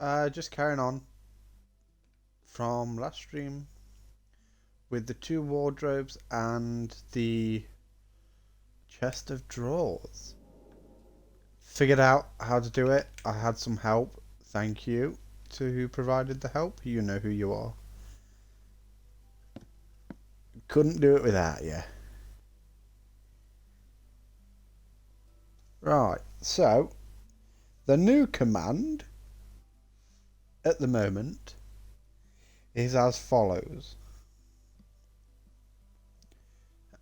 Just carrying on from last stream with the two wardrobes and the chest of drawers. Figured out how to do it. I had some help. Thank you to who provided the help. You know who you are. Couldn't do it without you. Right, so the new command at the moment is as follows.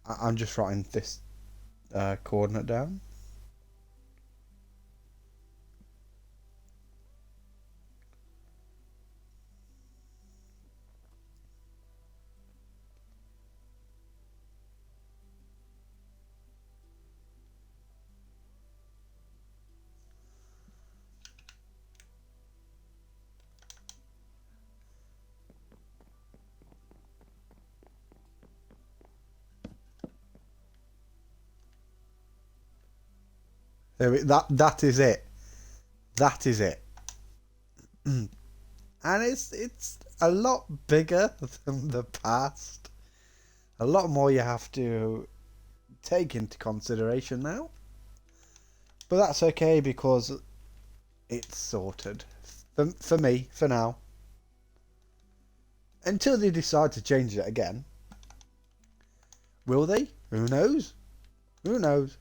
I'm just writing this coordinate down. That is it. That is it. And it's a lot bigger than the past. A lot more you have to take into consideration now. But that's okay because it's sorted. For me, for now. Until they decide to change it again. Will they? Who knows? Who knows?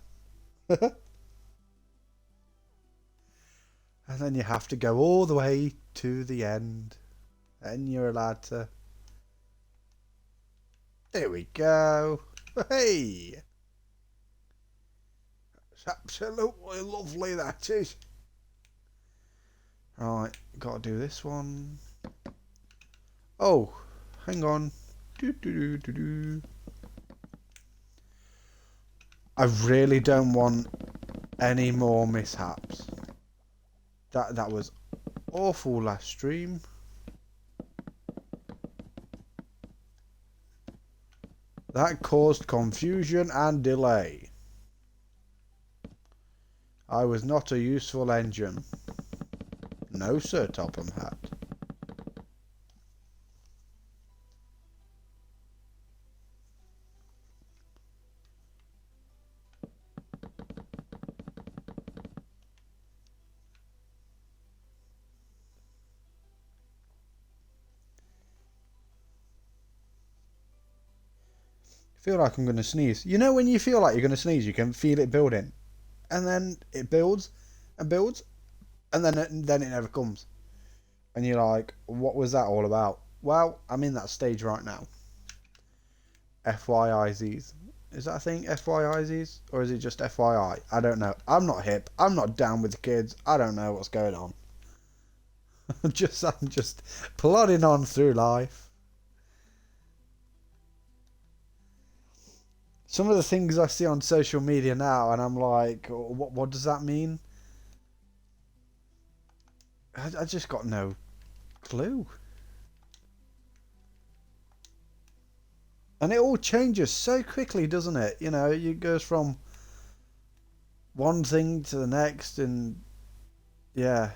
And then you have to go all the way to the end. And you're allowed to... There we go. Hey! It's absolutely lovely, that is. Right, gotta do this one. Oh, hang on. I really don't want any more mishaps. That was awful last stream. That caused confusion and delay. I was not a useful engine. No, Sir Topham Hatt. I feel like I'm going to sneeze. You know when you feel like you're going to sneeze, you can feel it building. And then it builds and builds and then it never comes. And you're like, what was that all about? Well, I'm in that stage right now. FYIZs. Is that a thing? FYIZs? Or is it just FYI? I don't know. I'm not hip. I'm not down with the kids. I don't know what's going on. I'm just plodding on through life. Some of the things I see on social media now, and I'm like, what does that mean? I just got no clue. And it all changes so quickly, doesn't it? You know, it goes from one thing to the next, and yeah.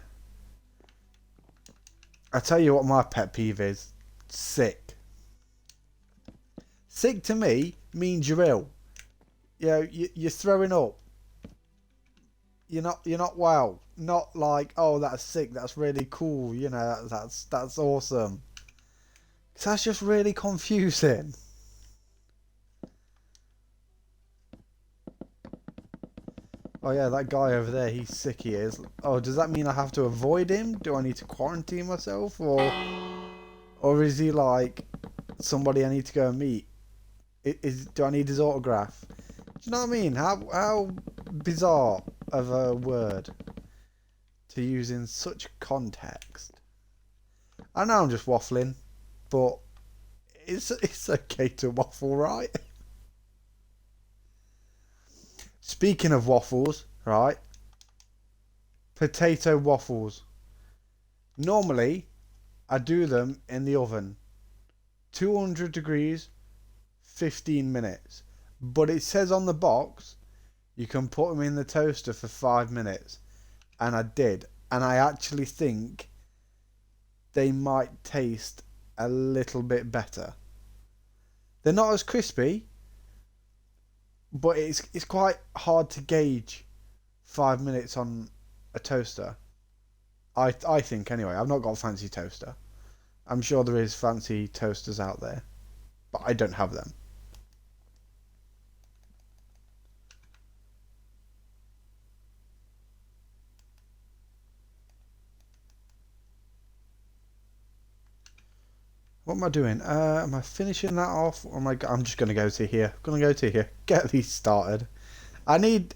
I tell you what my pet peeve is. Sick. Sick to me means you're ill. You know, you're throwing up. You're not well. Not like, oh, that's sick. That's really cool. You know, that's awesome. 'Cause that's just really confusing. Oh yeah, that guy over there, he's sick, he is. Oh, does that mean I have to avoid him? Do I need to quarantine myself? Or is he like somebody I need to go and meet? Do I need his autograph? Do you know what I mean? How bizarre of a word to use in such context. I know I'm just waffling, but it's okay to waffle, right? Speaking of waffles, right? Potato waffles. Normally, I do them in the oven. 200 degrees, 15 minutes. But it says on the box, you can put them in the toaster for 5 minutes. And I did. And I actually think they might taste a little bit better. They're not as crispy, but it's quite hard to gauge 5 minutes on a toaster. I think anyway. I've not got a fancy toaster. I'm sure there is fancy toasters out there, but I don't have them. What am I doing? Am I finishing that off? Or am I? I'm just gonna go to here. I'm gonna go to here. Get these started. I need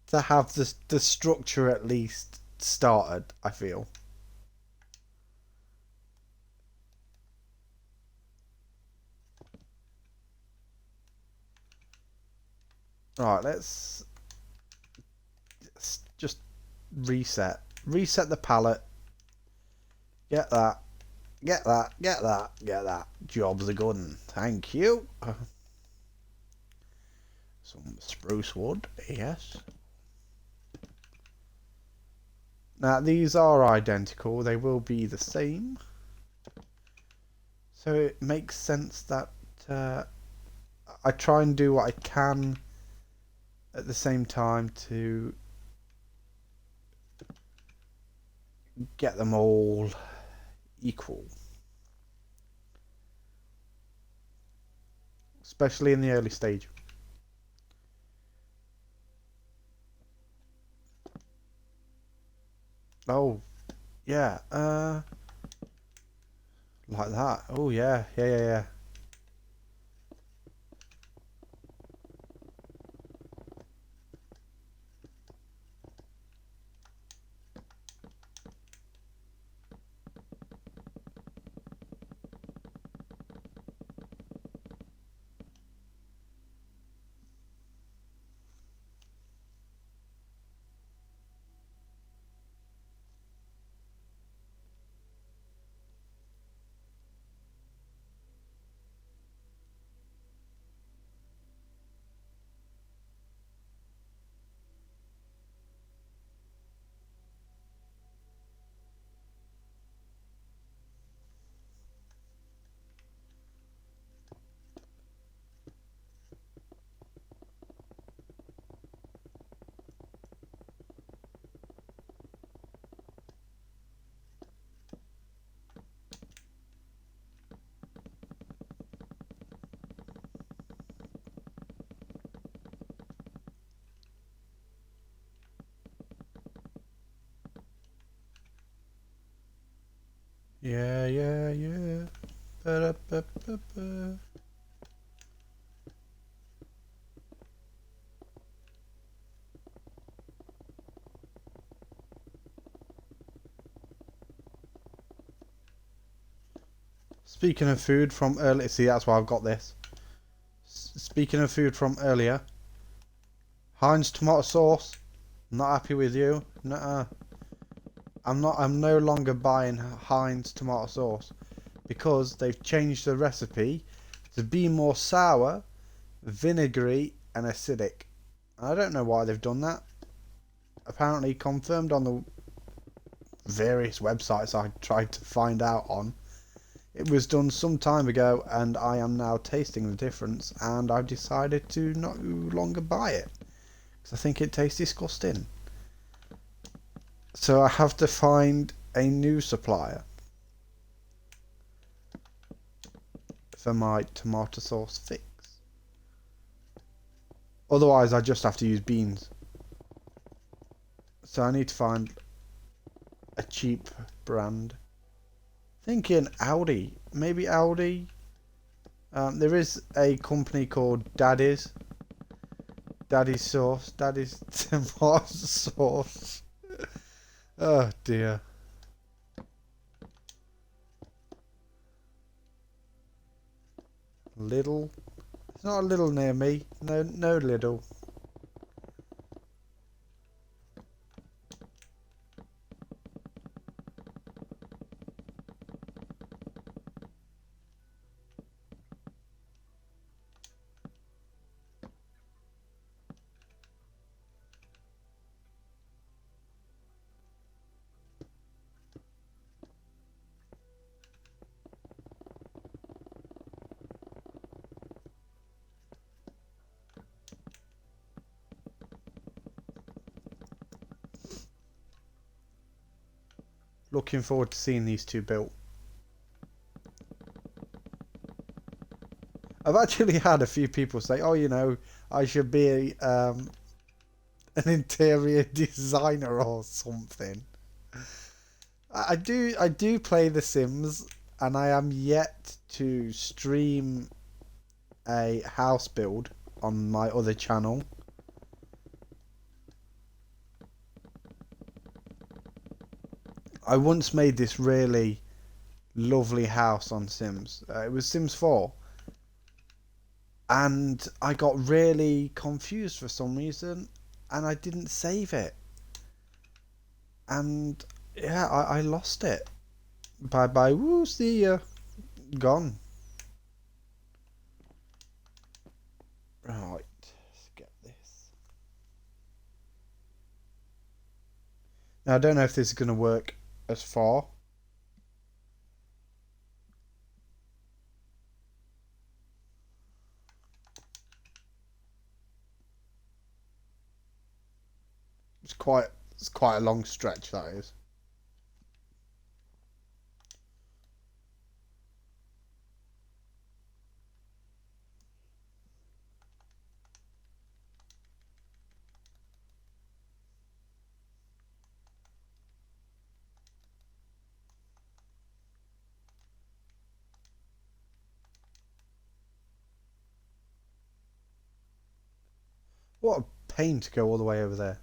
to have the structure at least started. I feel. Right. Let's just reset. Reset the palette. Get that. Get that. Get that. Get that. Job's a good one. Thank you. Some spruce wood. Yes. Now, these are identical. They will be the same. So it makes sense that I try and do what I can at the same time to get them all equal. Especially in the early stage. Oh, yeah. Like that. Oh, yeah. Yeah. Yeah. Ba-da-ba-ba-ba. Speaking of food from earlier, see that's why I've got this. Speaking of food from earlier, Heinz tomato sauce. Not happy with you. Nuh-uh. I'm no longer buying Heinz tomato sauce because they've changed the recipe to be more sour, vinegary, and acidic. I don't know why they've done that. Apparently confirmed on the various websites I tried to find out on. It was done some time ago, and I am now tasting the difference, and I've decided to no longer buy it because I think it tastes disgusting. So I have to find a new supplier for my tomato sauce fix. Otherwise, I just have to use beans. So I need to find a cheap brand. Thinking Aldi. Maybe Aldi. There is a company called Daddy's. Daddy's sauce. Daddy's tomato sauce. Oh dear. Little. It's not a little near me. No little. Looking forward to seeing these two built. I've actually had a few people say, "Oh, you know, I should be an interior designer or something." I do play The Sims, and I am yet to stream a house build on my other channel. I once made this really lovely house on Sims. It was Sims 4. And I got really confused for some reason, and I didn't save it. And yeah, I lost it. Bye bye, woo, see ya. Gone. Right, let's get this. Now, I don't know if this is going to work as far. It's quite a long stretch, that is. What a pain to go all the way over there.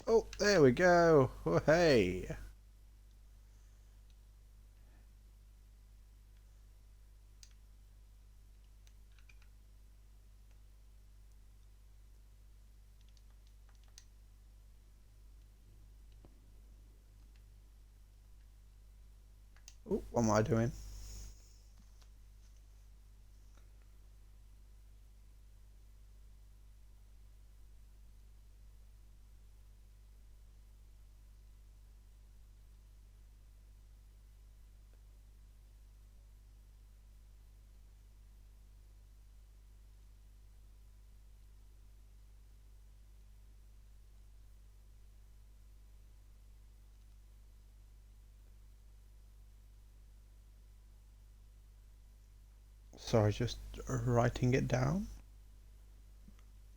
Oh, there we go. Oh, hey. Oh, what am I doing? Sorry, just writing it down.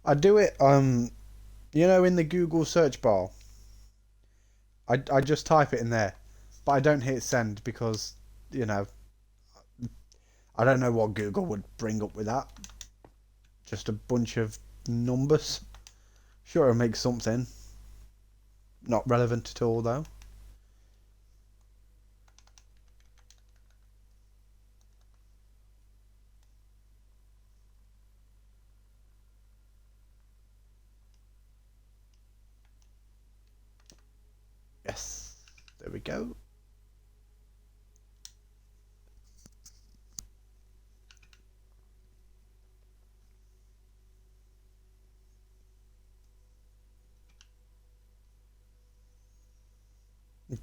I do it, you know, in the Google search bar. I just type it in there, but I don't hit send because, you know, I don't know what Google would bring up with that. Just a bunch of numbers. Sure, it'll make something. Not relevant at all, though. Yes. There we go.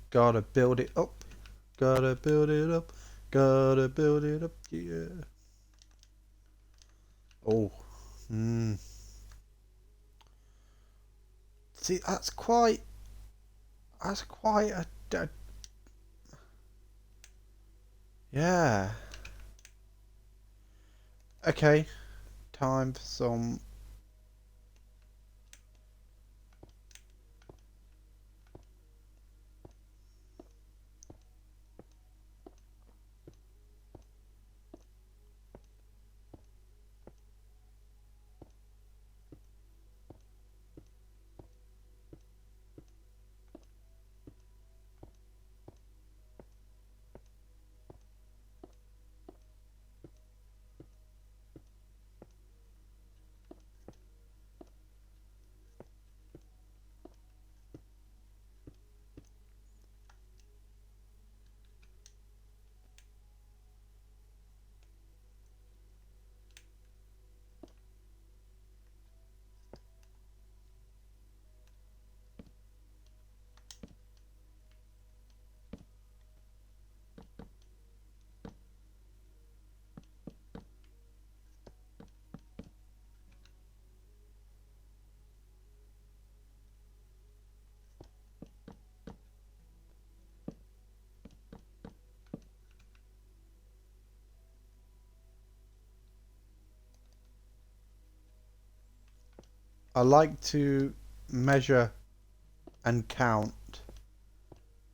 Gotta build it up. Gotta build it up. Gotta build it up. Yeah. Oh. Hmm. See, that's quite. That's quite a. Yeah. Okay. Time for some. I like to measure and count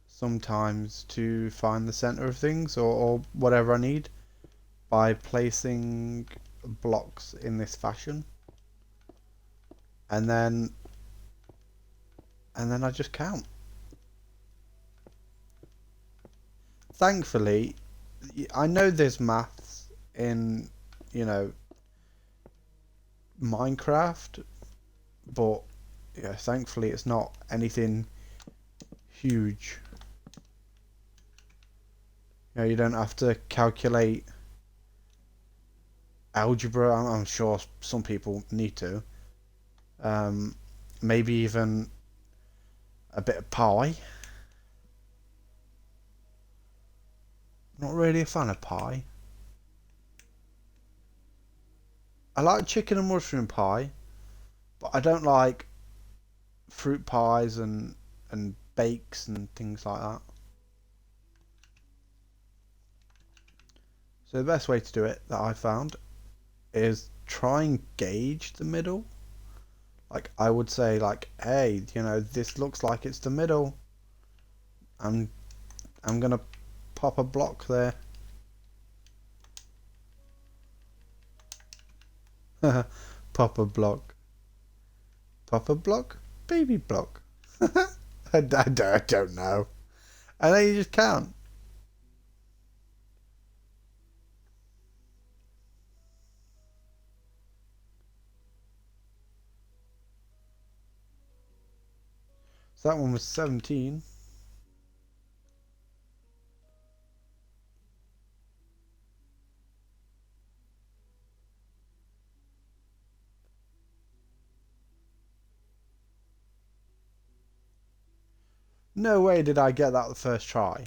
sometimes to find the center of things or whatever I need by placing blocks in this fashion, and then I just count. Thankfully, I know there's maths in, you know, Minecraft, but yeah, thankfully it's not anything huge. You know, you don't have to calculate algebra. I'm sure some people need to. Maybe even a bit of pie. Not really a fan of pie. I like chicken and mushroom pie, but I don't like fruit pies and bakes and things like that. So the best way to do it that I found is try and gauge the middle. Like I would say like, hey, you know, this looks like it's the middle. I'm gonna pop a block there. Pop a block. Pop a block? Baby block. I don't know. And then you just count. So that one was 17. No way did I get that the first try.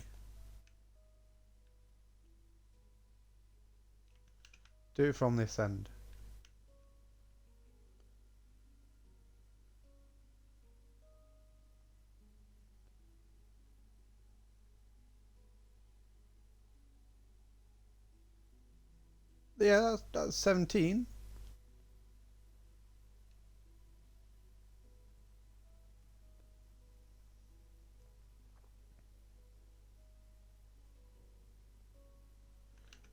Do it from this end. Yeah, that's 17.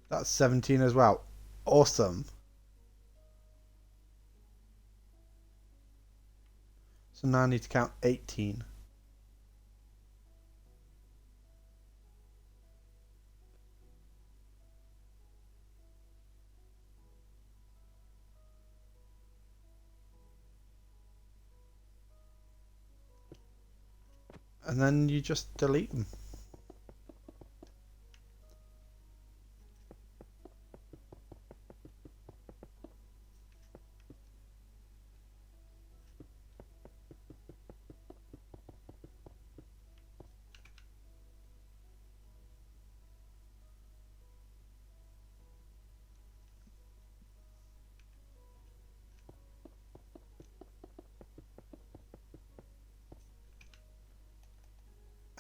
That's 17 as well. Awesome. So now I need to count 18. And then you just delete them.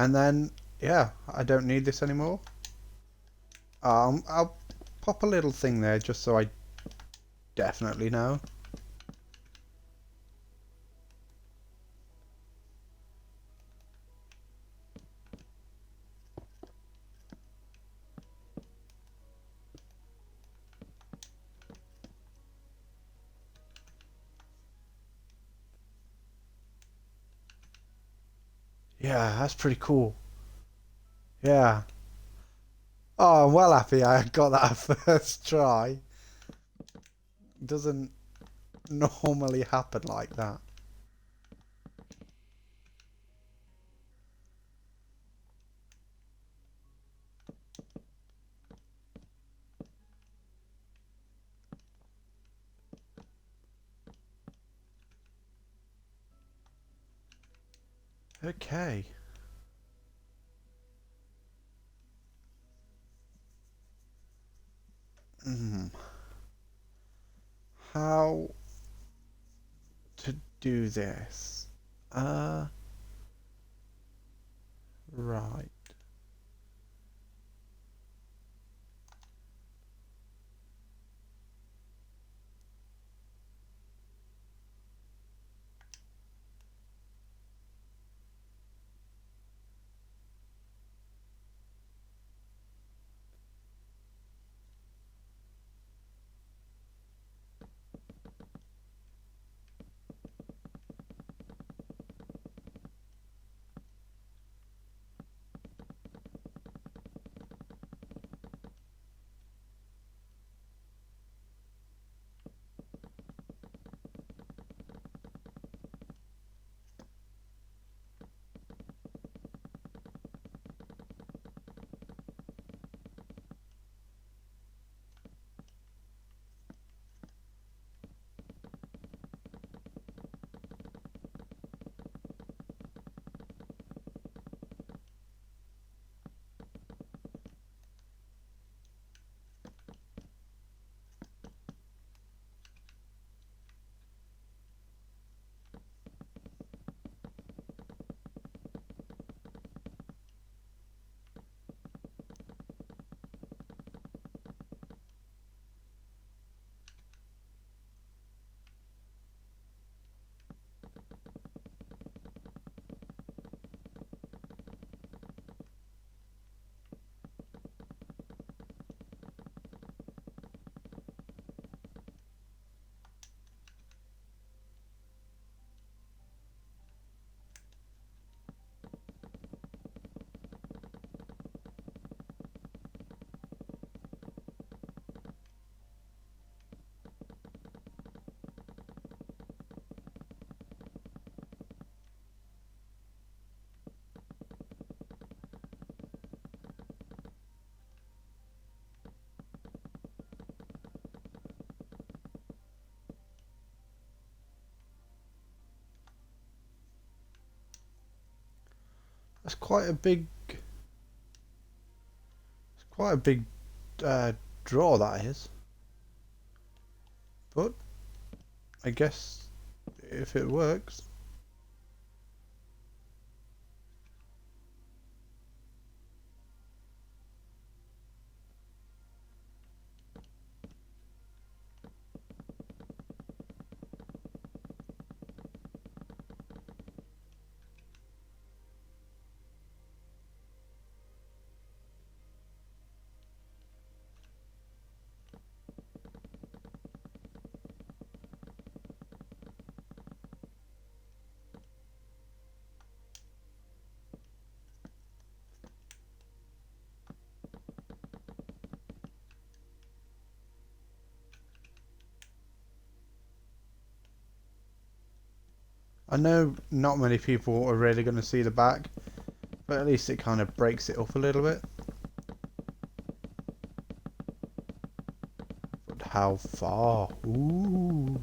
And then, yeah, I don't need this anymore. I'll pop a little thing there just so I definitely know. Yeah, that's pretty cool. Yeah. Oh, I'm well happy I got that first try. Doesn't normally happen like that. Okay. How to do this? Right. That's quite a big draw that is. But I guess if it works. I know not many people are really going to see the back, but at least it kind of breaks it up a little bit. But how far? Ooh.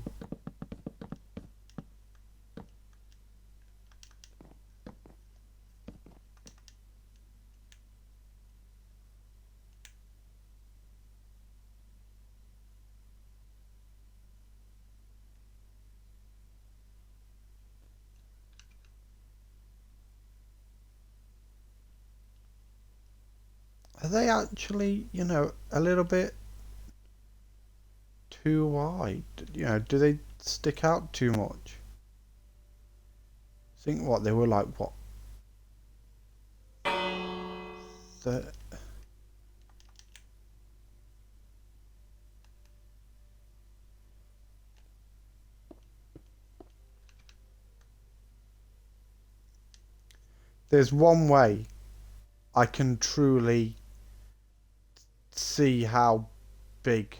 Are they actually, a little bit too wide? Do they stick out too much? Think what they were like, what? The, there's one way I can truly see how big.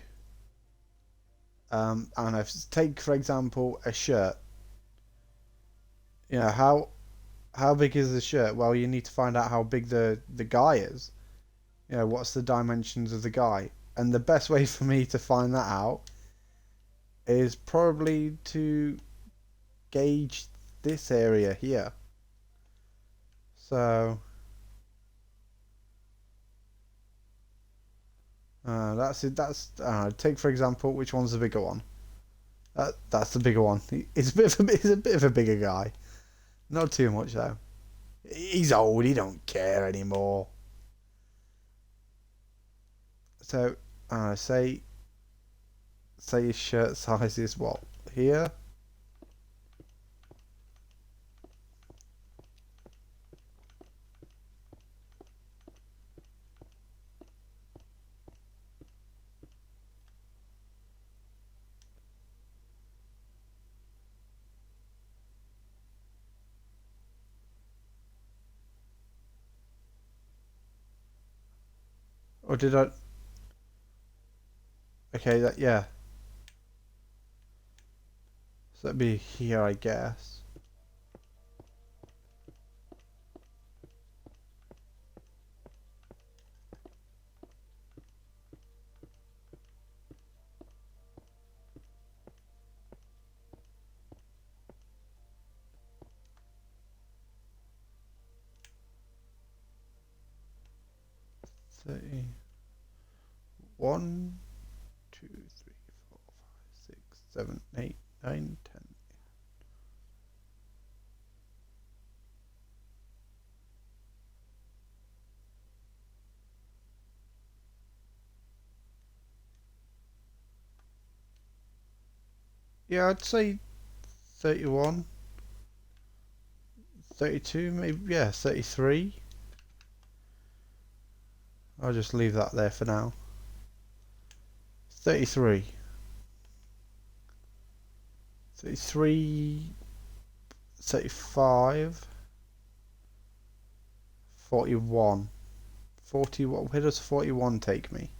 I don't know. Take for example a shirt. How big is the shirt? Well, you need to find out how big the guy is. What's the dimensions of the guy? And the best way for me to find that out is probably to gauge this area here. So that's it. Take for example, which one's the bigger one? That's the bigger one. He's he's a bit of a bigger guy. Not too much though. He's old. He don't care anymore. So say his shirt size is what here. Or did I? Okay, yeah. So that'd be here, I guess. So 1, 2, 3, 4, 5, 6, 7, 8, 9, 10. Yeah, I'd say 31, 32, maybe, yeah, 33. I'll just leave that there for now. 33. 33, 35, 41. 41. Where does 41 take me?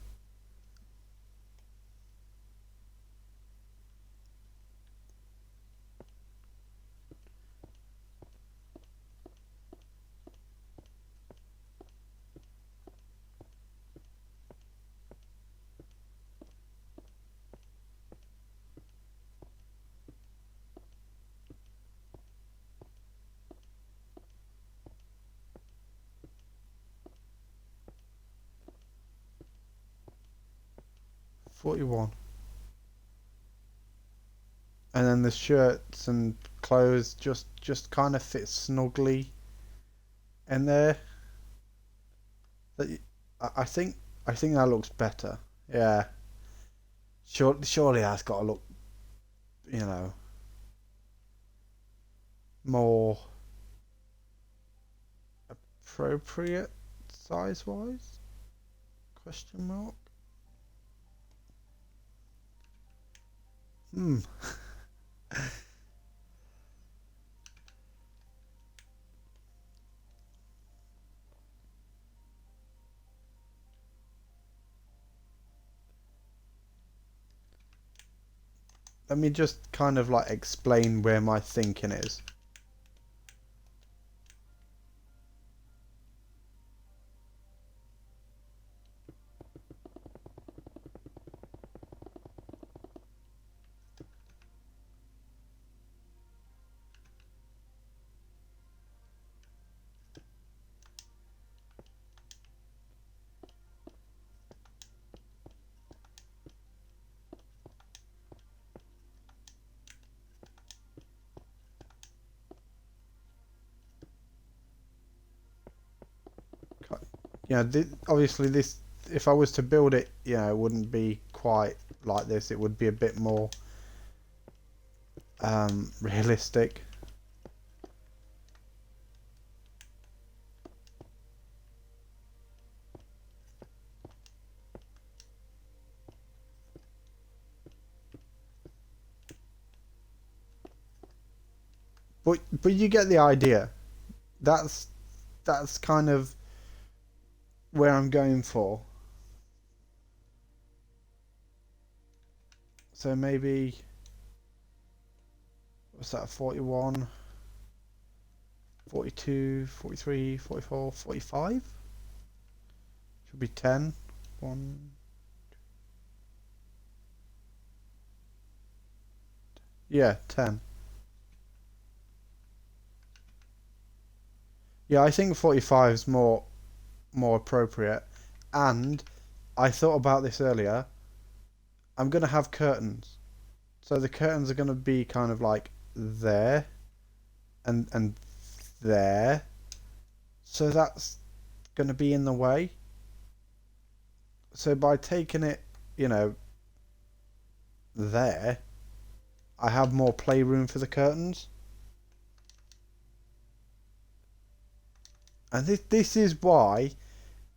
41. And then the shirts and clothes just kind of fit snugly in there. That I think that looks better. Yeah. Surely that's got to look, you know, more appropriate size wise? Question mark. Hmm. Let me just kind of like explain where my thinking is. You know, obviously this, if I was to build it, you know, it wouldn't be quite like this. It would be a bit more realistic. But you get the idea. That's kind of where I'm going for. So maybe, what's that, 41, 42, 43, 44, 45? Should be 10. 1. Yeah, 10. Yeah, I think 45 is more appropriate. And I thought about this earlier. I'm gonna have curtains. So the curtains are gonna be kind of like there and there. So that's gonna be in the way. So by taking it, you know, there, I have more playroom for the curtains. And this is why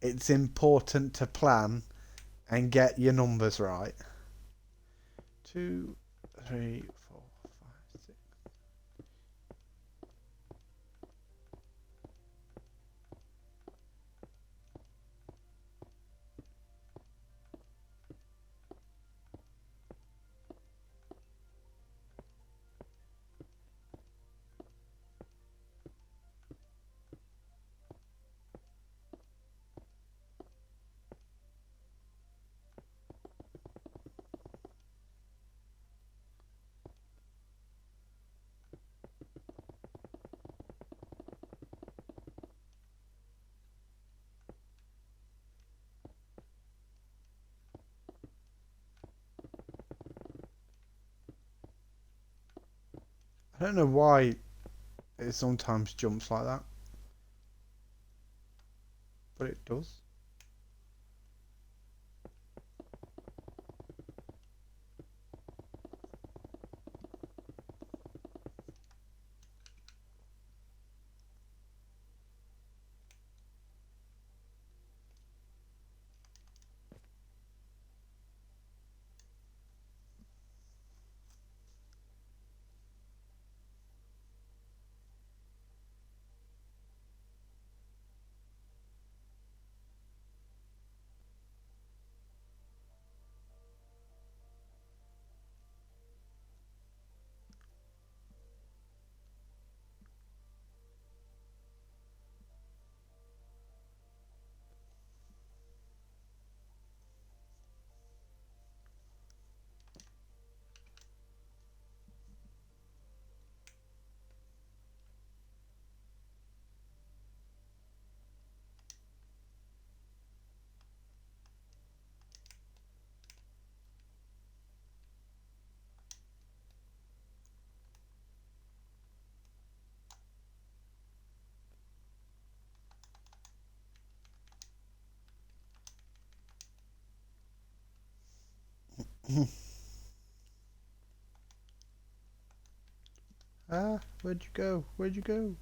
it's important to plan and get your numbers right. 2, 3, 4, 5, 6. I don't know why it sometimes jumps like that, but it does. Ah, where'd you go? Where'd you go?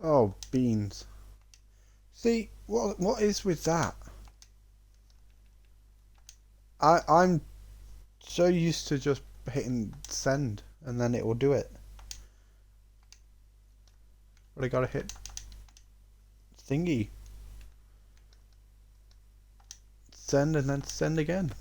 Oh, beans. See, what is with that? I'm so used to just hitting send and then it will do it. But I gotta hit thingy. Send and then send again.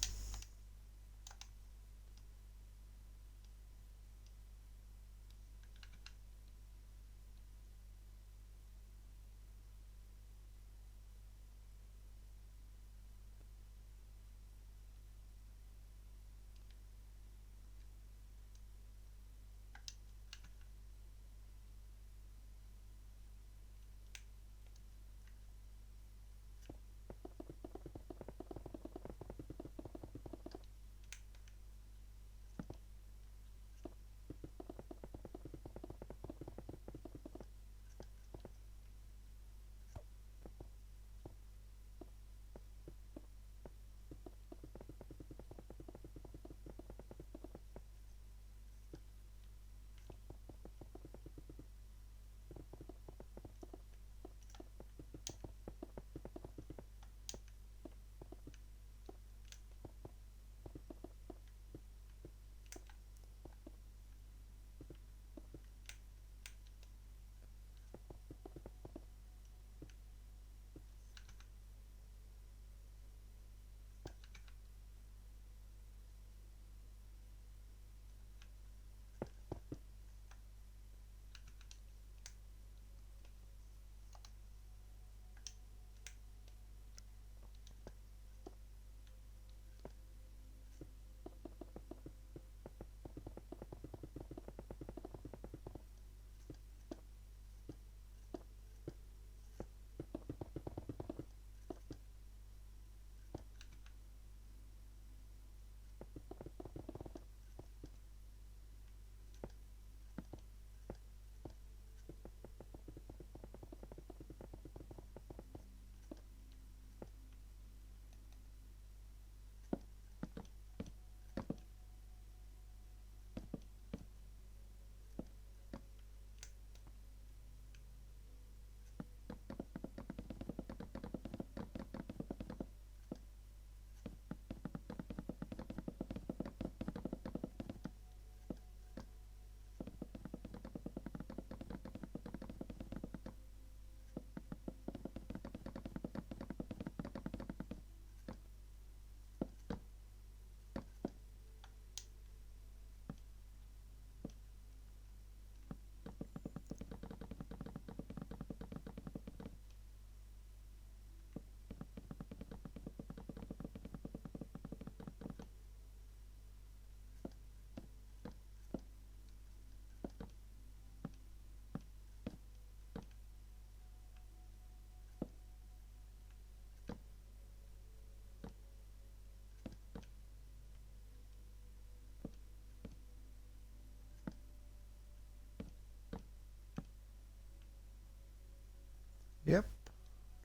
Yep,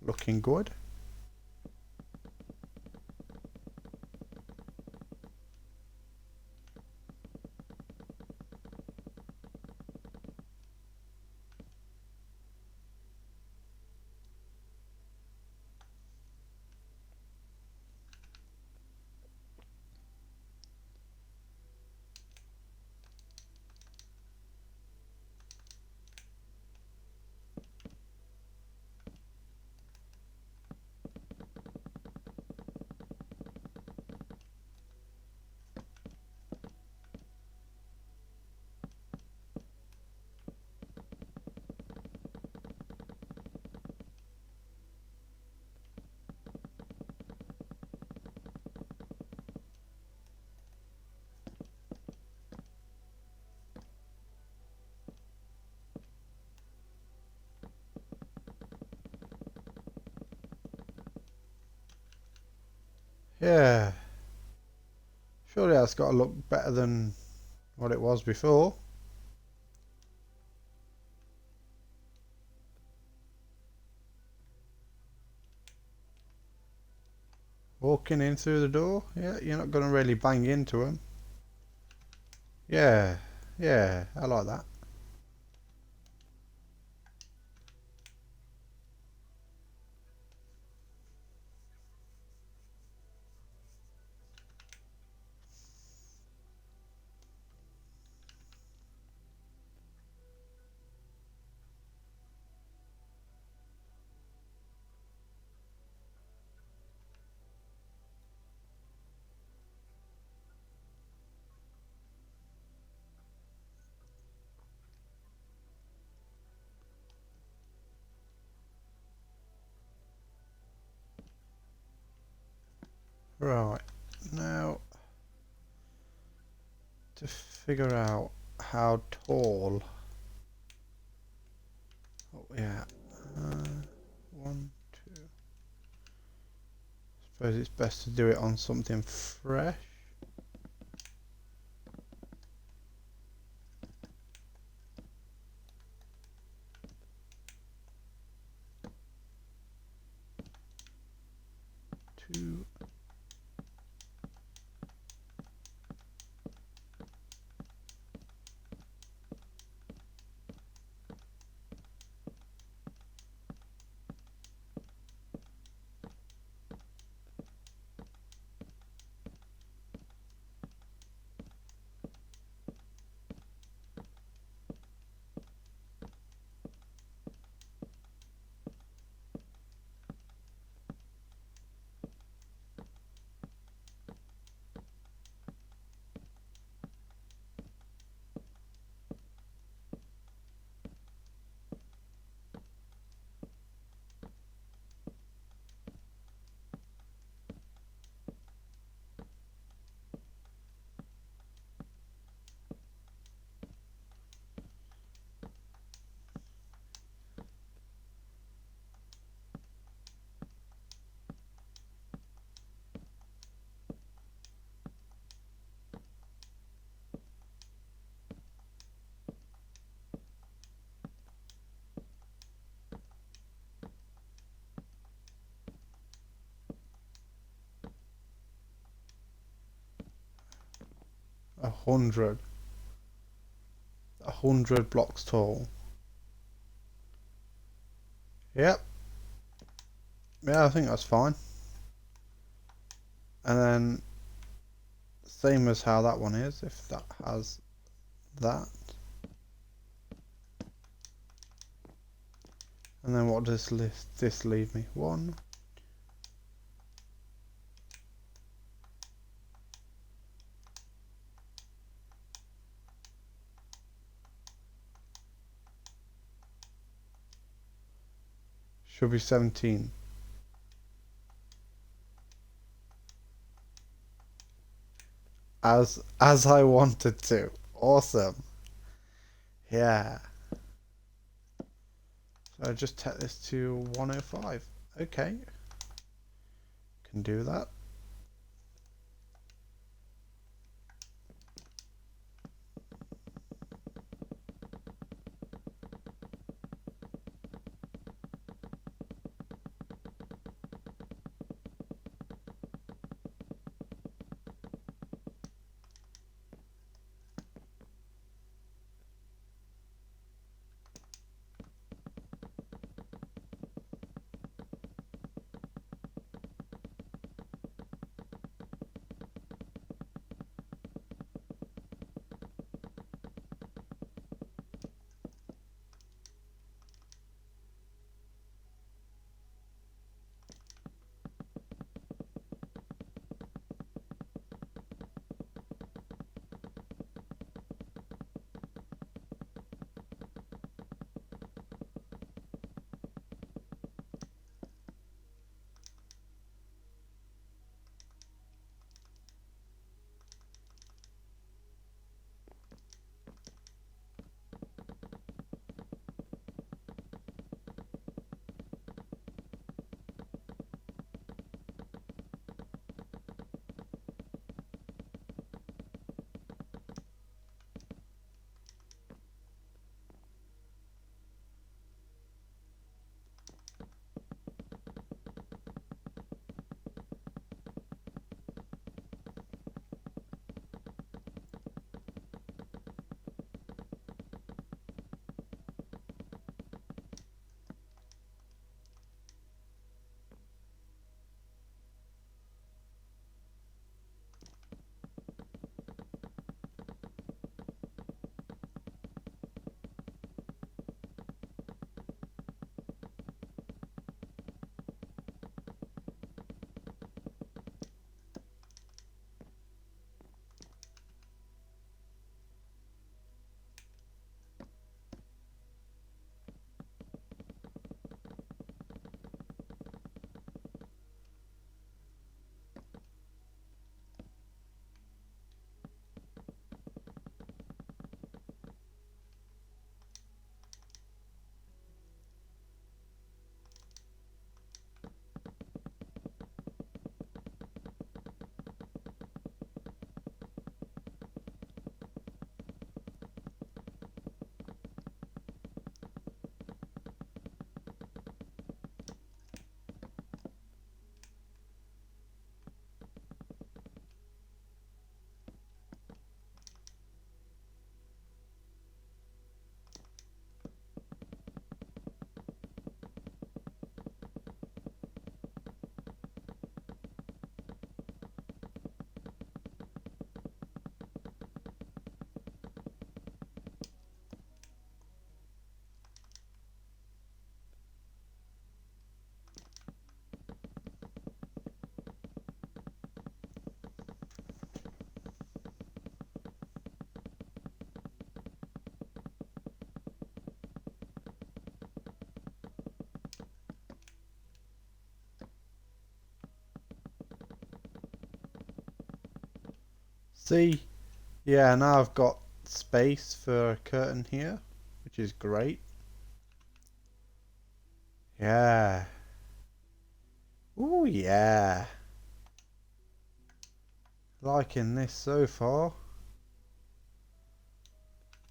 looking good. Yeah. Surely that's got to look better than what it was before. Walking in through the door. Yeah, you're not going to really bang into them. Yeah. Yeah, I like that. Right. Now, to figure out how tall. Oh, yeah. One, two. Suppose it's best to do it on something fresh. Two. 100. 100 blocks tall. Yep. Yeah, I think that's fine. And then, same as how that one is, if that has that. And then what does this leave me? One. Should be 17. As I wanted to. Awesome. Yeah. So I just take this to 105. Okay. Can do that. See? Yeah, now I've got space for a curtain here, which is great. Yeah. Ooh, yeah. Liking this so far.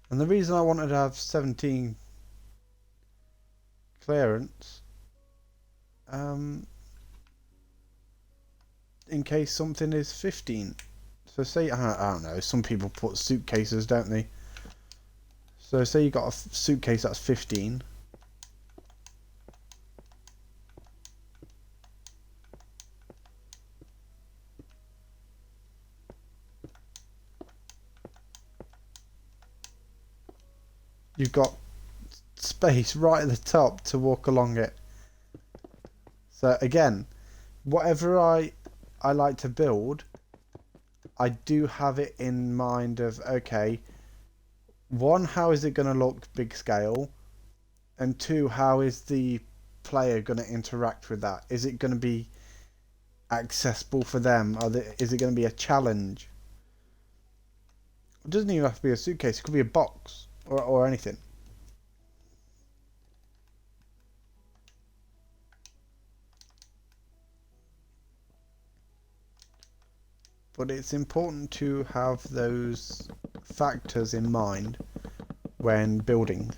And the reason I wanted to have 17 clearance, in case something is 15. So say, I don't know, some people put suitcases, don't they? So say you got a suitcase that's 15. You've got space right at the top to walk along it. So again, whatever I like to build, I do have it in mind of, okay, one, how is it going to look big scale? And two, how is the player going to interact with that? Is it going to be accessible for them? Is it going to be a challenge? It doesn't even have to be a suitcase. It could be a box or anything. But it's important to have those factors in mind when building.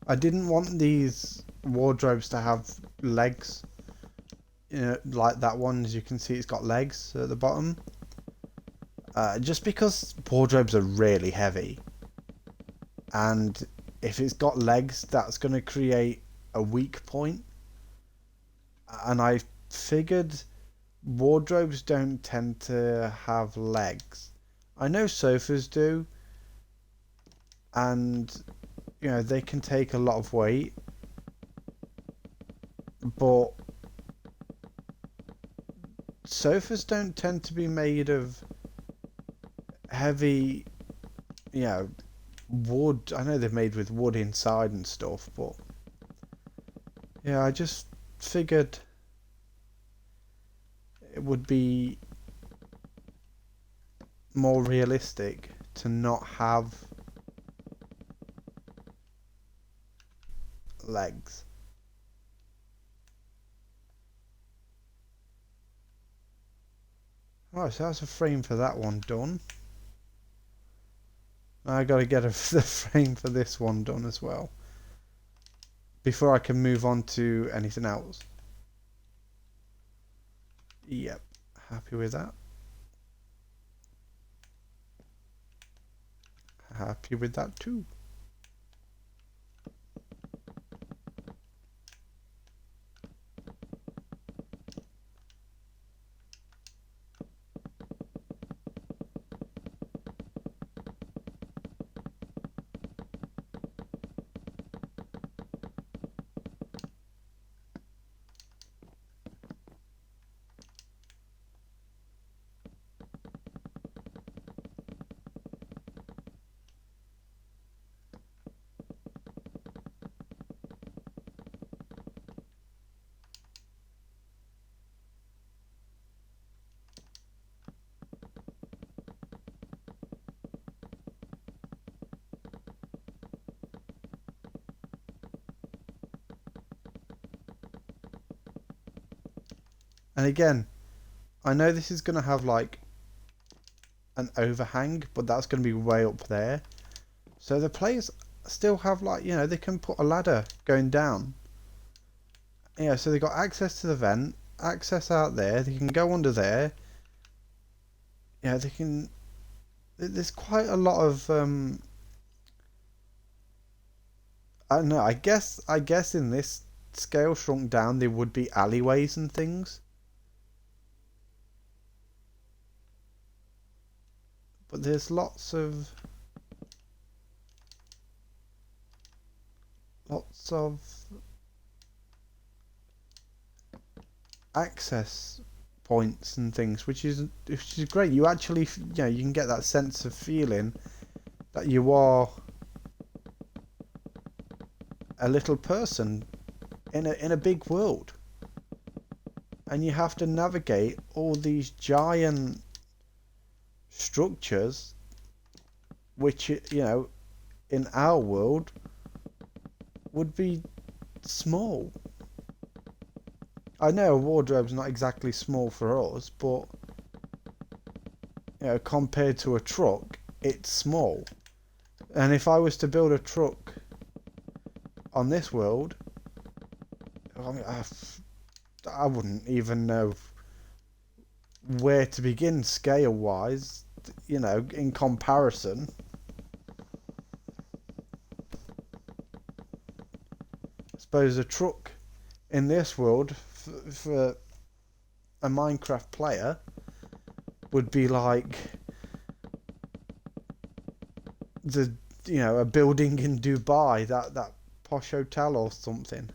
I didn't want these wardrobes to have legs, you know, like that one. As you can see, it's got legs at the bottom. Just because wardrobes are really heavy, and if it's got legs, that's going to create a weak point. And I figured wardrobes don't tend to have legs. I know sofas do, and you know they can take a lot of weight, but sofas don't tend to be made of heavy, you know, wood. I know they're made with wood inside and stuff, but yeah, I just figured it would be more realistic to not have legs. Alright, so that's a frame for that one done. I gotta get the frame for this one done as well before I can move on to anything else. Yep, happy with that. Happy with that too. And again, I know this is going to have like an overhang, but that's going to be way up there. So the players still have like, you know, they can put a ladder going down. Yeah, so they got access to the vent, access out there, they can go under there. Yeah, they can. There's quite a lot of I don't know. I guess in this scale shrunk down, there would be alleyways and things. But there's lots of access points and things, which is great. You actually, you know, you can get that sense of feeling that you are a little person in a big world, and you have to navigate all these giant structures, which, you know, in our world would be small. I know a wardrobe's not exactly small for us, but you know, compared to a truck, it's small. And if I was to build a truck on this world, I mean, I wouldn't even know where to begin scale-wise, you know, in comparison. I suppose a truck in this world for a Minecraft player would be like the, you know, a building in Dubai, that posh hotel or something.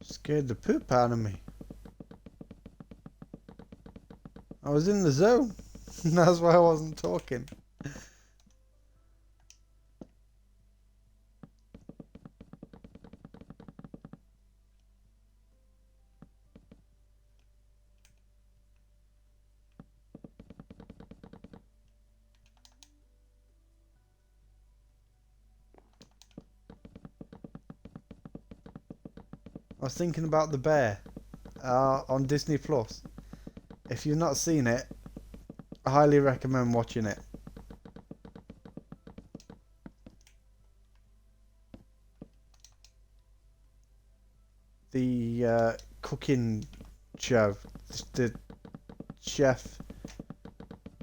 Scared the poop out of me. I was in the zone. That's why I wasn't talking. I was thinking about the bear on Disney Plus. If you've not seen it, I highly recommend watching it. The cooking show, the chef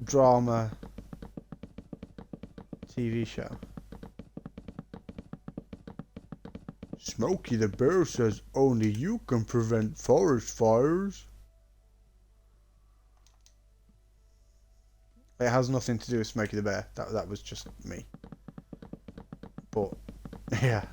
drama TV show. Smokey the Bear says only you can prevent forest fires. It has nothing to do with Smokey the Bear. That was just me. But yeah.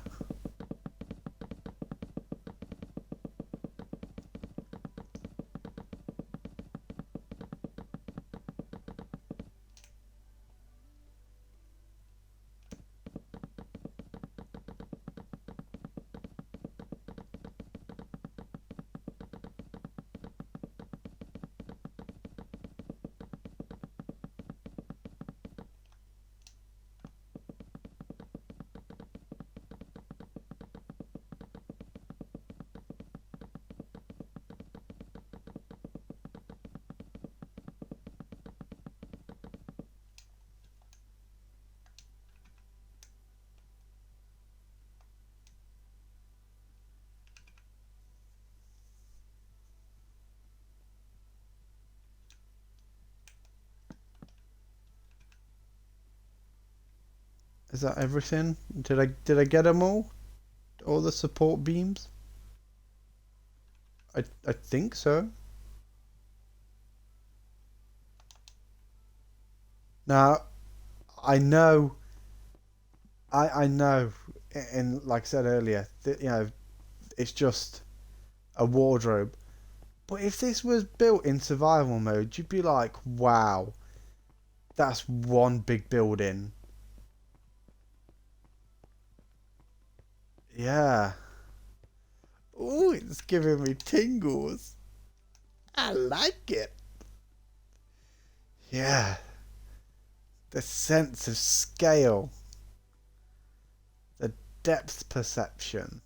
Is that everything? Did I get them all? All the support beams? I think so. Now I know I know, and like I said earlier, that it's just a wardrobe. But if this was built in survival mode, you'd be like, wow, that's one big building. Yeah. Oh, it's giving me tingles. I like it. Yeah. The sense of scale, the depth perception.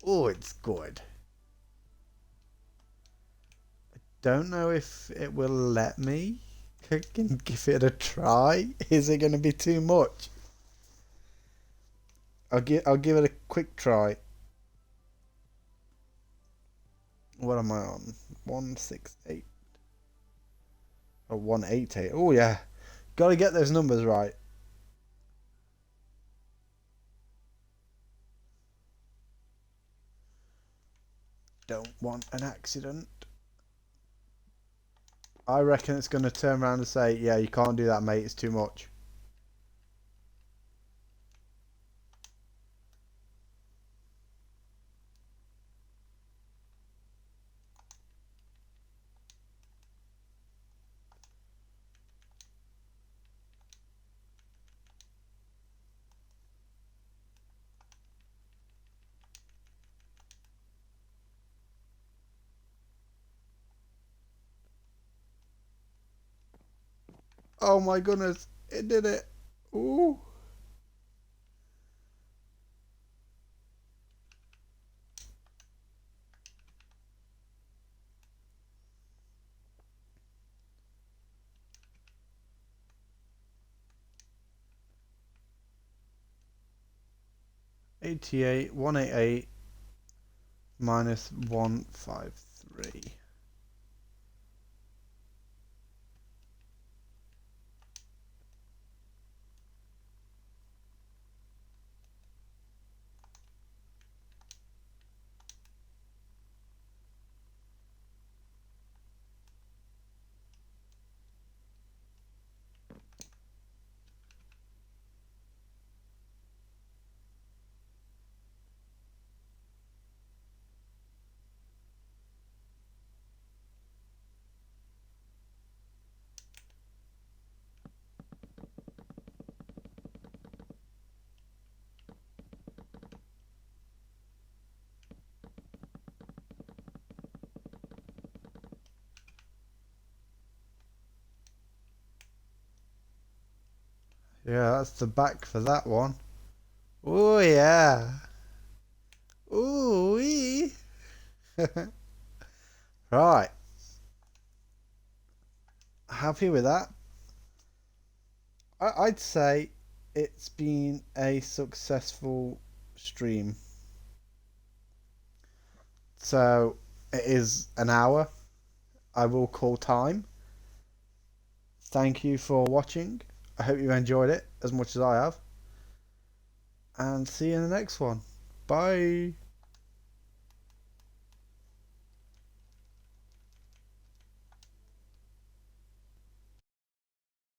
Oh, it's good. Don't know if it will let me. Can give it a try. Is it going to be too much? I'll give it a quick try. What am I on? 168 or 188? Oh yeah, got to get those numbers right. Don't want an accident. I reckon it's going to turn around and say, yeah, you can't do that, mate. It's too much. Oh my goodness, it did it. Ooh. 88, 188 minus 153. Yeah, that's the back for that one. Oh yeah. Ooh wee. Right. Happy with that? I'd say it's been a successful stream. So it is an hour. I will call time. Thank you for watching. I hope you enjoyed it as much as I have. And see you in the next one. Bye.